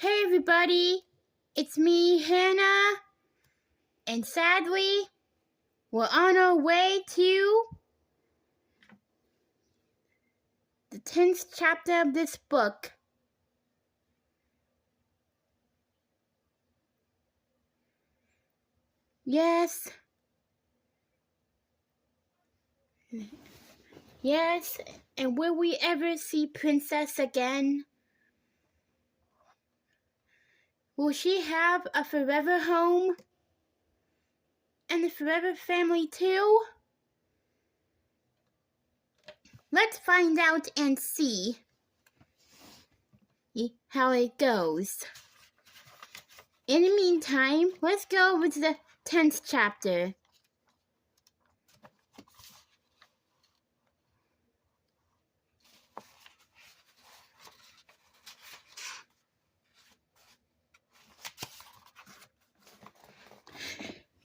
Hey everybody, it's me, Hannah, and sadly, we're on our way to the 10th chapter of this book. Yes, and will we ever see Princess again? Will she have a forever home? And a forever family too? Let's find out and see how it goes. In the meantime, let's go over to the 10th chapter.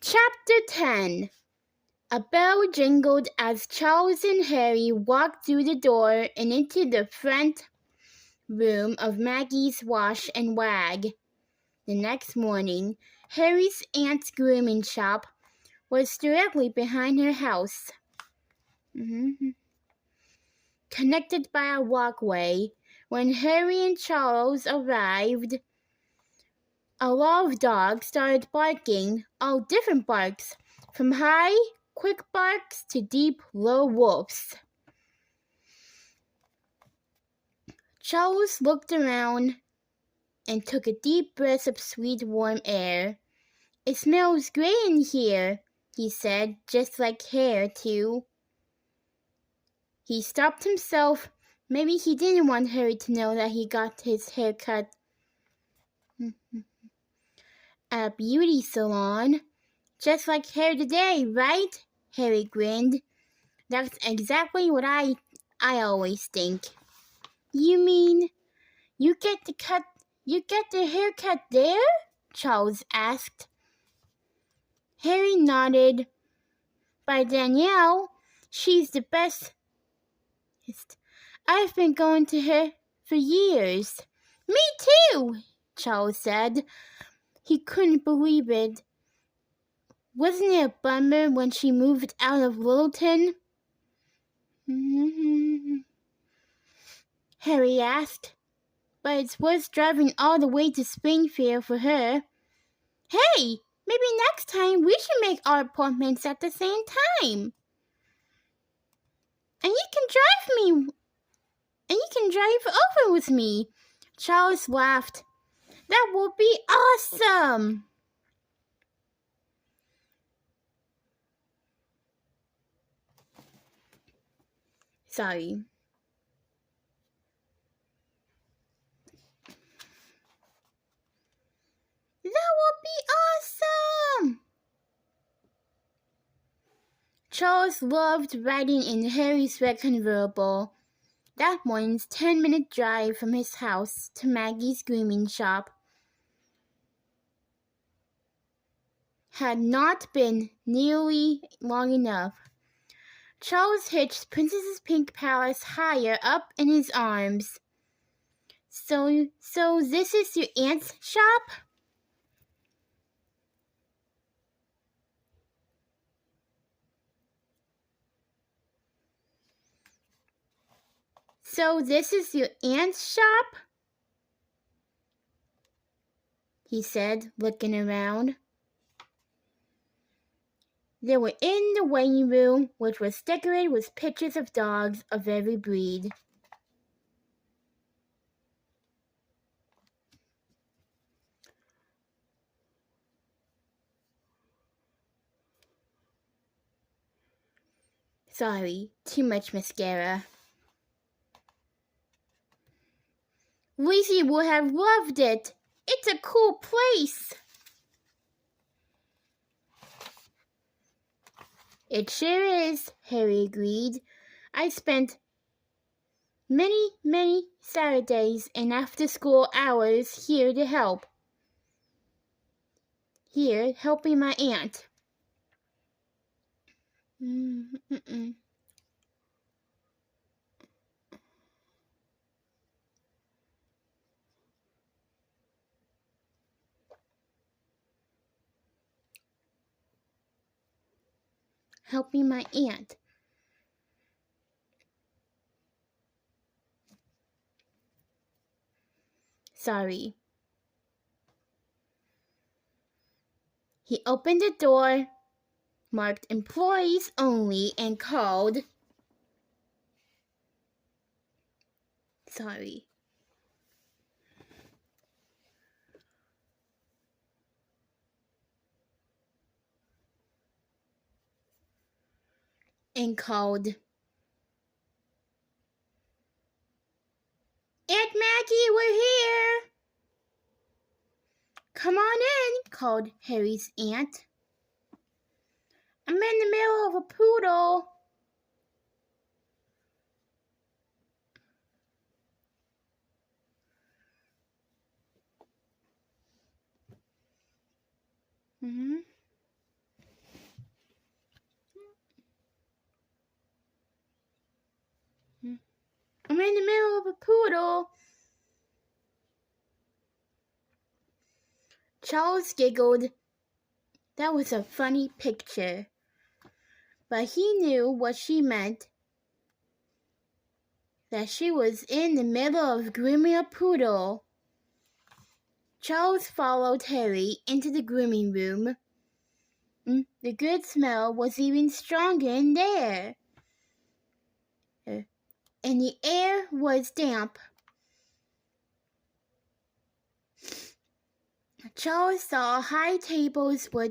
Chapter 10. A bell jingled as Charles and Harry walked through the door and into the front room of Maggie's wash and wag. The next morning, Harry's aunt's grooming shop was directly behind her house, connected by a walkway. When Harry and Charles arrived, a lot of dogs started barking, all different barks, from high, quick barks to deep, low whoops. Charles looked around and took a deep breath of sweet, warm air. "It smells great in here," he said, "just like hair, too." He stopped himself. Maybe he didn't want Harry to know that he got his hair cut at a beauty salon. "Just like hair today, right?" Harry grinned. "That's exactly what I always think." "You mean you get the haircut there?" Charles asked. Harry nodded. "By Danielle. She's the best. I've been going to her for years." "Me too," Charles said. He couldn't believe it. Wasn't it a bummer when she moved out of Littleton? Harry asked. "But it's worth driving all the way to Springfield for her." "Hey, maybe next time we should make our appointments at the same time. And you can drive over with me." Charles laughed. "That would be awesome." Sorry. "That would be awesome." Charles loved riding in Harry's red convertible. That morning's 10-minute drive from his house to Maggie's grooming shop had not been nearly long enough. Charles hitched Princess's pink palace higher up in his arms. So this is your aunt's shop?" "So this is your aunt's shop?" he said, looking around. They were in the waiting room, which was decorated with pictures of dogs of every breed. Sorry, too much mascara. "Lucy would have loved it. It's a cool place." "It sure is," Harry agreed. "I spent many Saturdays and after-school hours here helping my aunt." helping my aunt. Sorry. He opened the door, marked employees only, and called. Sorry. And called. Aunt Maggie, we're here! Come on in, called Harry's aunt. I'm in the middle of a poodle. I'm in the middle of a poodle. Charles giggled. That was a funny picture. But he knew what she meant. That she was in the middle of grooming a poodle. Charles followed Harry into the grooming room. The good smell was even stronger in there. And the air was damp. Charles saw high tables where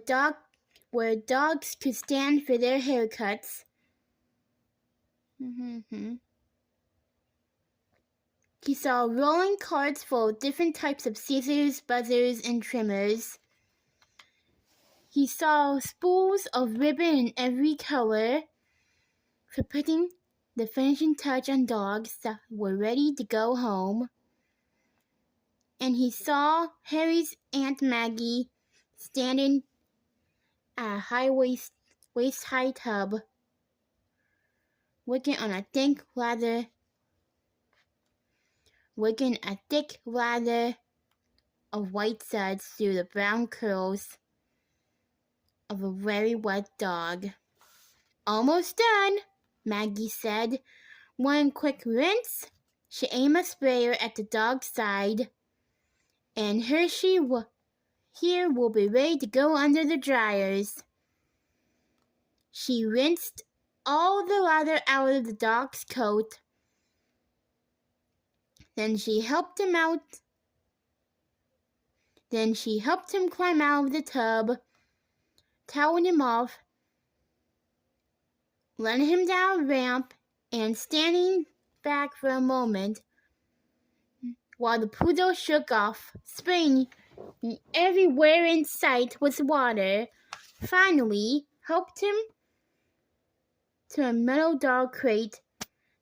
dogs could stand for their haircuts. He saw rolling carts full of different types of scissors, buzzers, and trimmers. He saw spools of ribbon in every color for putting the finishing touch on dogs that were ready to go home. And he saw Harry's Aunt Maggie standing at a high waist-high tub, working a thick lather of white suds through the brown curls of a very wet dog. Almost done, Maggie said. One quick rinse. She aimed a sprayer at the dog's side, and Hershey here will be ready to go under the dryers. She rinsed all the lather out of the dog's coat. Then she helped him climb out of the tub, toweling him off, letting him down a ramp, and standing back for a moment while the poodle shook off, spraying everywhere in sight with water. Finally, helped him to a metal dog crate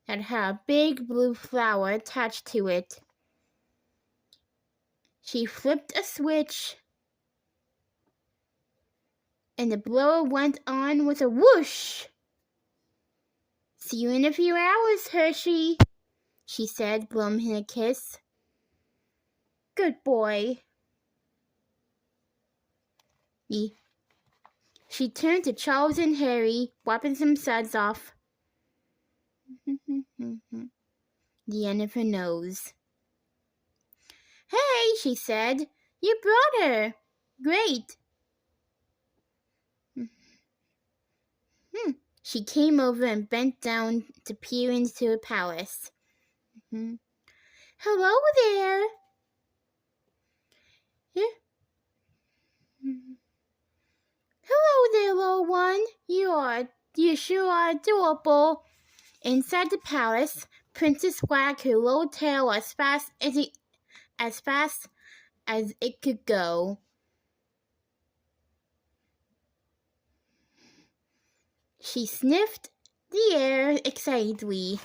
that had a big blue flower attached to it. She flipped a switch, and the blower went on with a whoosh. See you in a few hours, Hershey, she said, blowing him a kiss. Good boy. She turned to Charles and Harry, wiping some suds off the end of her nose. Hey, she said, you brought her. Great. She came over and bent down to peer into the palace. Hello there. Hello there, little one. You sure are adorable. Inside the palace, Princess wagged her little tail as fast as it could go. She sniffed the air excitedly.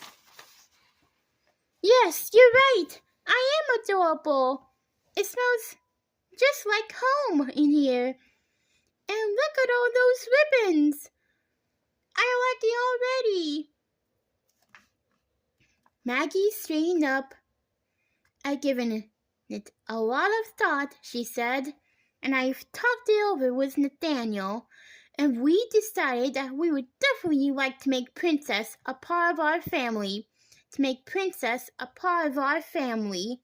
Yes, you're right. I am adorable. It smells just like home in here. And look at all those ribbons. I like it already. Maggie straightened up. I've given it a lot of thought, she said, and I've talked it over with Nathaniel, and we decided that we would definitely like to make Princess a part of our family. To make Princess a part of our family.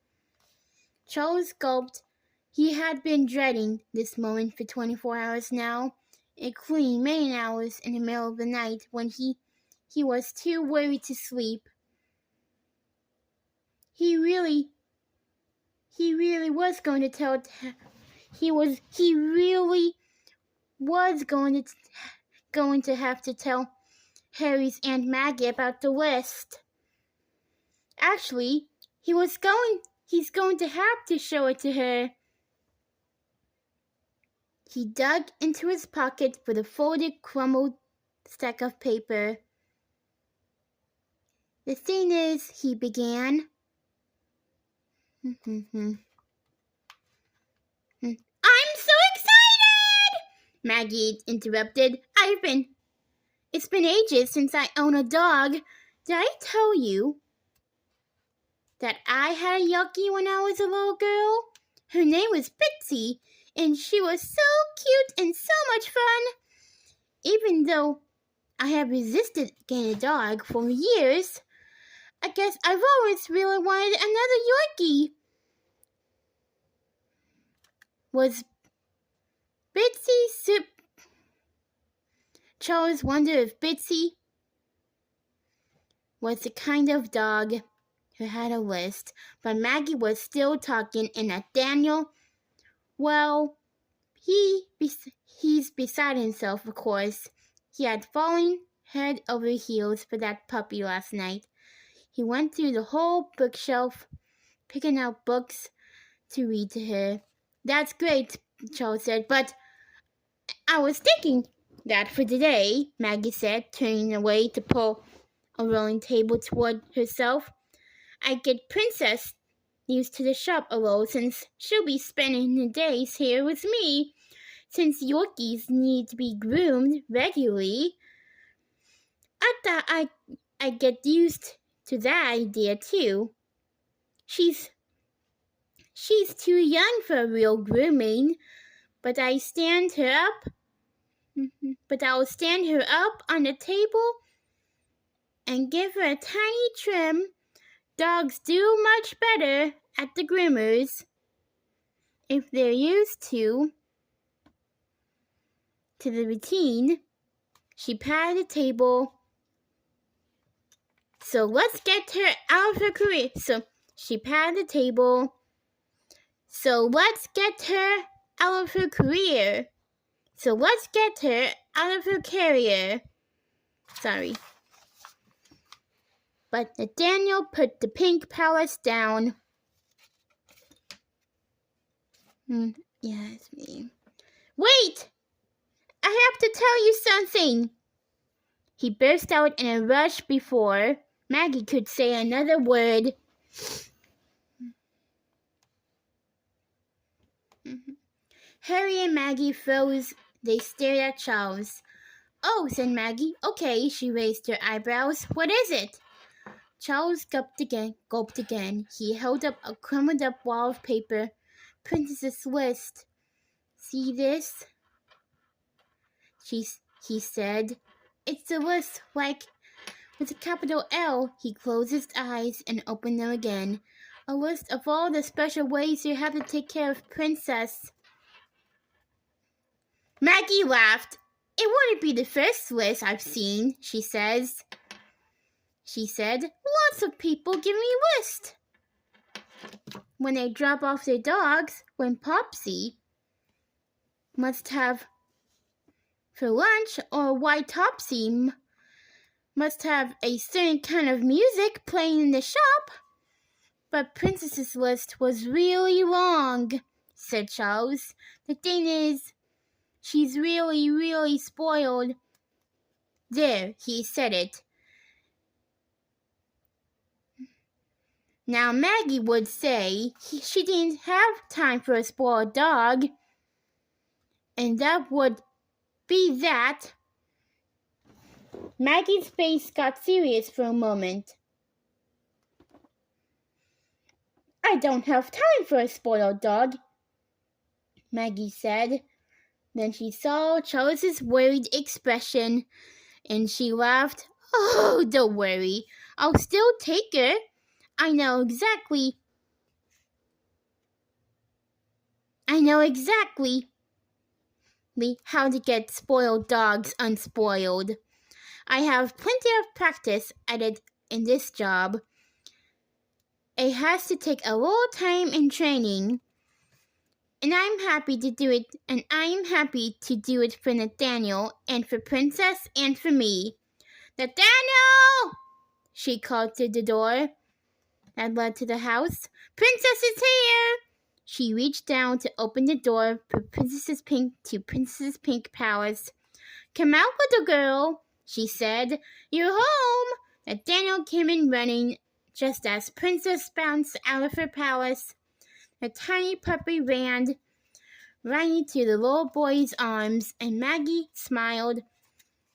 Charles gulped. He had been dreading this moment for 24 hours now, including many hours in the middle of the night when he was too worried to sleep. He really was going to tell. He really was going to have to tell Harry's Aunt Maggie about the list. Actually, he's going to have to show it to her. He dug into his pocket for the folded, crumpled stack of paper. The thing is, he began. I'm so excited! Maggie interrupted. It's been ages since I owned a dog. Did I tell you that I had a Yorkie when I was a little girl? Her name was Bitsy, and she was so cute and so much fun. Even though I have resisted getting a dog for years, I guess I've always really wanted another Yorkie. Was Bitsy soup? Charles wondered if Bitsy was the kind of dog who had a list, but Maggie was still talking, and Nathaniel, well, he's beside himself, of course. He had fallen head over heels for that puppy last night. He went through the whole bookshelf, picking out books to read to her. That's great, Charles said, but I was thinking that for today, Maggie said, turning away to pull a rolling table toward herself. I'd get Princess used to the shop a little, since she'll be spending the days here with me. Since Yorkies need to be groomed regularly, I thought I'd get used to that idea too. She's too young for real grooming, but I'll stand her up on the table and give her a tiny trim. Dogs do much better at the groomers if they're used to the routine. She patted the table. So let's get her out of her career. So she patted the table. So let's get her out of her career. So let's get her out of her career. Sorry. But Nathaniel put the pink palace down. Yeah, it's me. Wait! I have to tell you something. He burst out in a rush before Maggie could say another word. Harry and Maggie froze. They stared at Charles. Oh, said Maggie. Okay, she raised her eyebrows. What is it? Charles gulped again. He held up a crumpled up wall of paper. Princess's list. See this? He said. It's a list, like, with a capital L. He closed his eyes and opened them again. A list of all the special ways you have to take care of Princess. Maggie laughed. It wouldn't be the first list I've seen, she said. Lots of people give me lists when they drop off their dogs, when Popsy must have for lunch, or why Topsy must have a certain kind of music playing in the shop. But Princess's list was really long, said Charles. The thing is, she's really, really spoiled. There, he said it. Now Maggie would say she didn't have time for a spoiled dog, and that would be that. Maggie's face got serious for a moment. I don't have time for a spoiled dog, Maggie said. Then she saw Charles's worried expression, and she laughed. Oh, don't worry. I'll still take her. I know exactly how to get spoiled dogs unspoiled. I have plenty of practice at it in this job. It has to take a little time and training, and I'm happy to do it, for Nathaniel and for Princess and for me. Nathaniel! She called through the door that led to the house. Princess is here! She reached down to open the door for Princess Pink Palace. Come out, little girl, she said. You're home! Nathaniel came in running just as Princess bounced out of her palace. The tiny puppy ran right into the little boy's arms, and Maggie smiled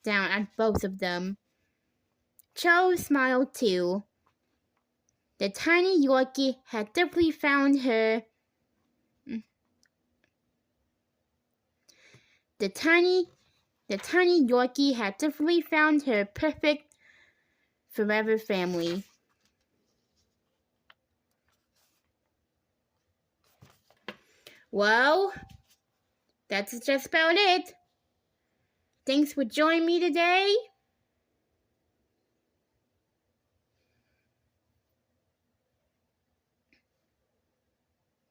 down at both of them. Charles smiled too. The tiny Yorkie had definitely found her. The tiny Yorkie had definitely found her perfect forever family. Well, that's just about it. Thanks for joining me today.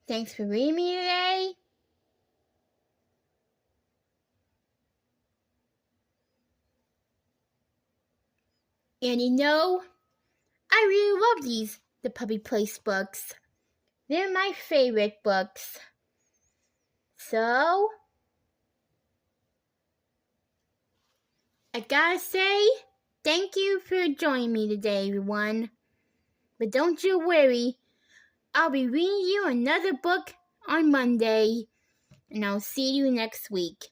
Thanks for reading me today. And you know, I really love the Puppy Place books. They're my favorite books. So, I gotta say, thank you for joining me today, everyone. But don't you worry, I'll be reading you another book on Monday, and I'll see you next week.